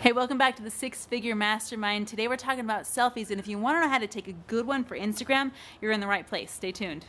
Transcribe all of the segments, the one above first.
Hey, welcome back to the Six Figure Mastermind. Today we're talking about selfies, and if you want to know how to take a good one for Instagram, you're in the right place. Stay tuned.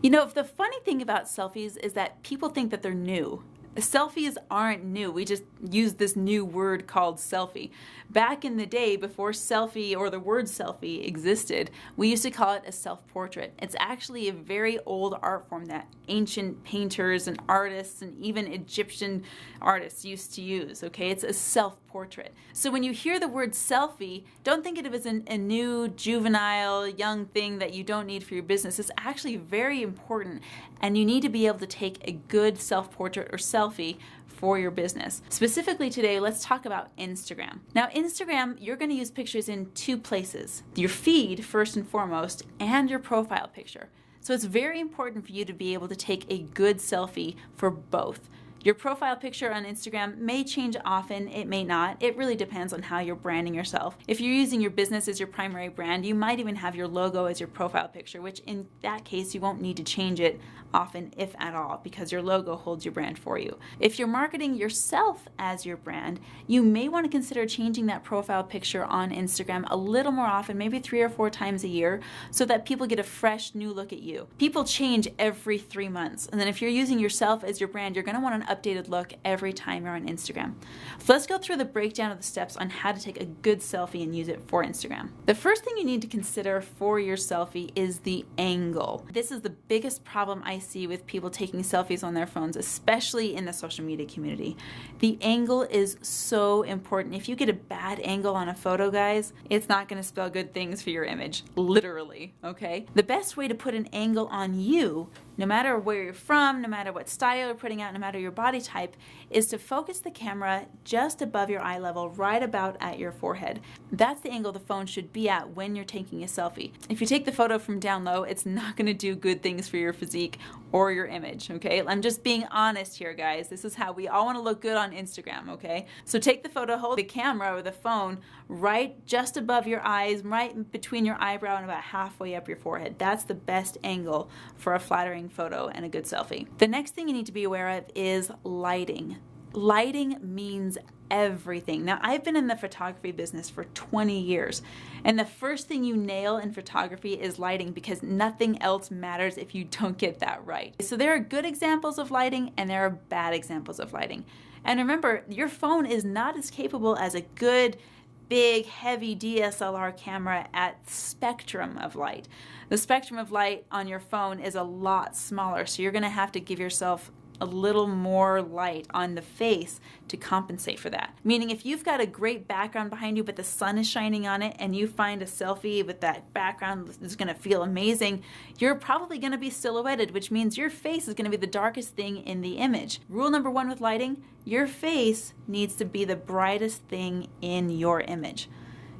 You know, the funny thing about selfies is that people think that they're new. Selfies aren't new. We just use this new word called selfie. Back in the day, before selfie or the word selfie existed, we used to call it a self-portrait. It's actually a very old art form that ancient painters and artists and even Egyptian artists used to use, okay? It's a self-portrait. So when you hear the word selfie, don't think of it as a new, juvenile, young thing that you don't need for your business. It's actually very important, and you need to be able to take a good self-portrait or selfie for your business. Specifically today, let's talk about Instagram. Now, Instagram, you're going to use pictures in two places: your feed, first and foremost, and your profile picture. So it's very important for you to be able to take a good selfie for both. Your profile picture on Instagram may change often, it may not. It really depends on how you're branding yourself. If you're using your business as your primary brand, you might even have your logo as your profile picture, which in that case, you won't need to change it often, if at all, because your logo holds your brand for you. If you're marketing yourself as your brand, you may want to consider changing that profile picture on Instagram a little more often, maybe 3 or 4 times a year, so that people get a fresh new look at you. People change every 3 months, and then if you're using yourself as your brand, you're going to want an updated look every time you're on Instagram. So let's go through the breakdown of the steps on how to take a good selfie and use it for Instagram. The first thing you need to consider for your selfie is the angle. This is the biggest problem I see with people taking selfies on their phones, especially in the social media community. The angle is so important. If you get a bad angle on a photo, guys, it's not going to spell good things for your image, literally, okay? The best way to put an angle on you, no matter where you're from, no matter what style you're putting out, no matter your body type, is to focus the camera just above your eye level, right about at your forehead. That's the angle the phone should be at when you're taking a selfie. If you take the photo from down low, it's not going to do good things for your physique or your image, okay? I'm just being honest here, guys. This is how we all want to look good on Instagram, okay? So take the photo, hold the camera or the phone right just above your eyes, right between your eyebrow and about halfway up your forehead. That's the best angle for a flattering photo and a good selfie. The next thing you need to be aware of is lighting. Lighting means everything. Now, I've been in the photography business for 20 years, and the first thing you nail in photography is lighting, because nothing else matters if you don't get that right. So there are good examples of lighting and there are bad examples of lighting. And remember, your phone is not as capable as a good, big, heavy DSLR camera at spectrum of light. The spectrum of light on your phone is a lot smaller, so you're going to have to give yourself a little more light on the face to compensate for that. Meaning, if you've got a great background behind you but the sun is shining on it and you find a selfie with that background that's going to feel amazing, you're probably going to be silhouetted, which means your face is going to be the darkest thing in the image. Rule number 1 with lighting: your face needs to be the brightest thing in your image.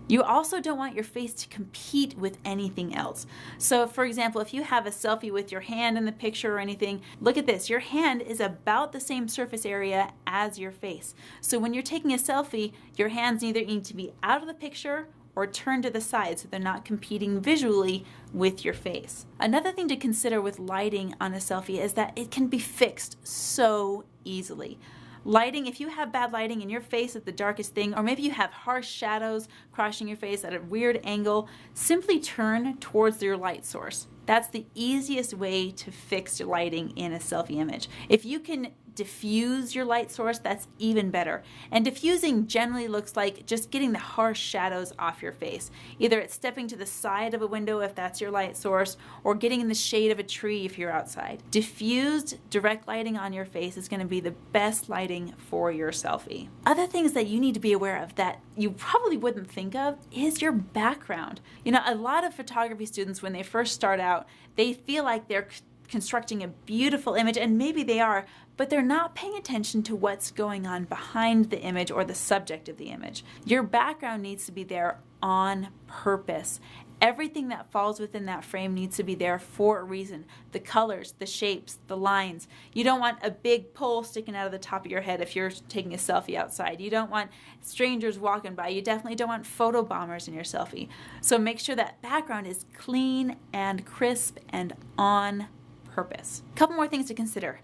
You also don't want your face to compete with anything else. So for example, if you have a selfie with your hand in the picture or anything, look at this. Your hand is about the same surface area as your face. So when you're taking a selfie, your hands either need to be out of the picture or turned to the side so they're not competing visually with your face. Another thing to consider with lighting on a selfie is that it can be fixed so easily. Lighting, if you have bad lighting and your face is the darkest thing, or maybe you have harsh shadows crossing your face at a weird angle, simply turn towards your light source. That's the easiest way to fix your lighting in a selfie image. If you can diffuse your light source, that's even better. And diffusing generally looks like just getting the harsh shadows off your face. Either it's stepping to the side of a window if that's your light source, or getting in the shade of a tree if you're outside. Diffused direct lighting on your face is going to be the best lighting for your selfie. Other things that you need to be aware of that you probably wouldn't think of is your background. You know, a lot of photography students, when they first start out, they feel like they're constructing a beautiful image, and maybe they are, but they're not paying attention to what's going on behind the image or the subject of the image. Your background needs to be there on purpose. Everything that falls within that frame needs to be there for a reason. The colors, the shapes, the lines. You don't want a big pole sticking out of the top of your head if you're taking a selfie outside. You don't want strangers walking by. You definitely don't want photo bombers in your selfie. So make sure that background is clean and crisp and on purpose. A couple more things to consider.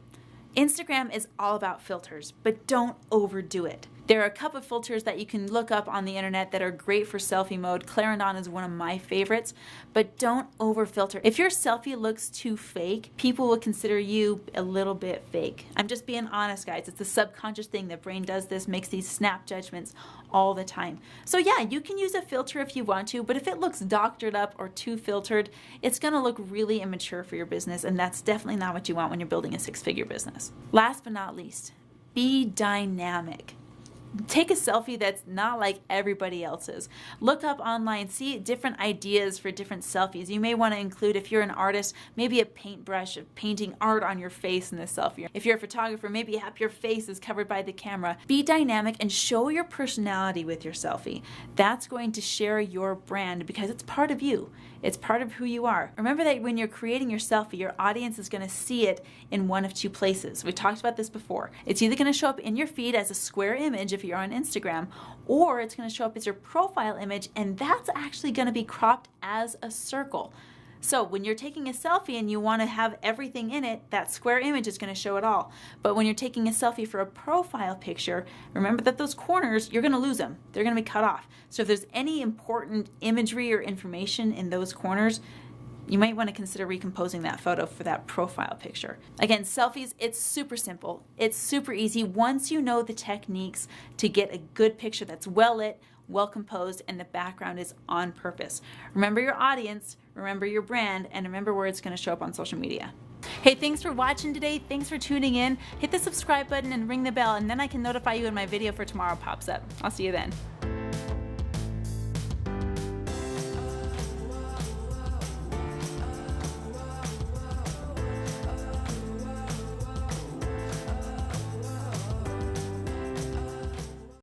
Instagram is all about filters, but don't overdo it. There are a couple of filters that you can look up on the internet that are great for selfie mode. Clarendon is one of my favorites, but don't over filter. If your selfie looks too fake, people will consider you a little bit fake. I'm just being honest, guys. It's a subconscious thing. The brain does this, makes these snap judgments all the time. So yeah, you can use a filter if you want to, but if it looks doctored up or too filtered, it's gonna look really immature for your business, and that's definitely not what you want when you're building a six-figure business. Last but not least, be dynamic. Take a selfie that's not like everybody else's. Look up online, see different ideas for different selfies. You may want to include, if you're an artist, maybe a paintbrush of painting art on your face in the selfie. If you're a photographer, maybe have your face is covered by the camera. Be dynamic and show your personality with your selfie. That's going to share your brand because it's part of you. It's part of who you are. Remember that when you're creating your selfie, your audience is going to see it in one of two places. We talked about this before. It's either going to show up in your feed as a square image if you're on Instagram, or it's going to show up as your profile image, and that's actually going to be cropped as a circle. So when you're taking a selfie and you want to have everything in it, that square image is going to show it all. But when you're taking a selfie for a profile picture, remember that those corners, you're going to lose them. They're going to be cut off. So if there's any important imagery or information in those corners, you might want to consider recomposing that photo for that profile picture. Again, selfies, it's super simple. It's super easy once you know the techniques to get a good picture that's well lit, well composed, and the background is on purpose. Remember your audience, remember your brand, and remember where it's going to show up on social media. Hey, thanks for watching today. Thanks for tuning in. Hit the subscribe button and ring the bell, and then I can notify you when my video for tomorrow pops up. I'll see you then.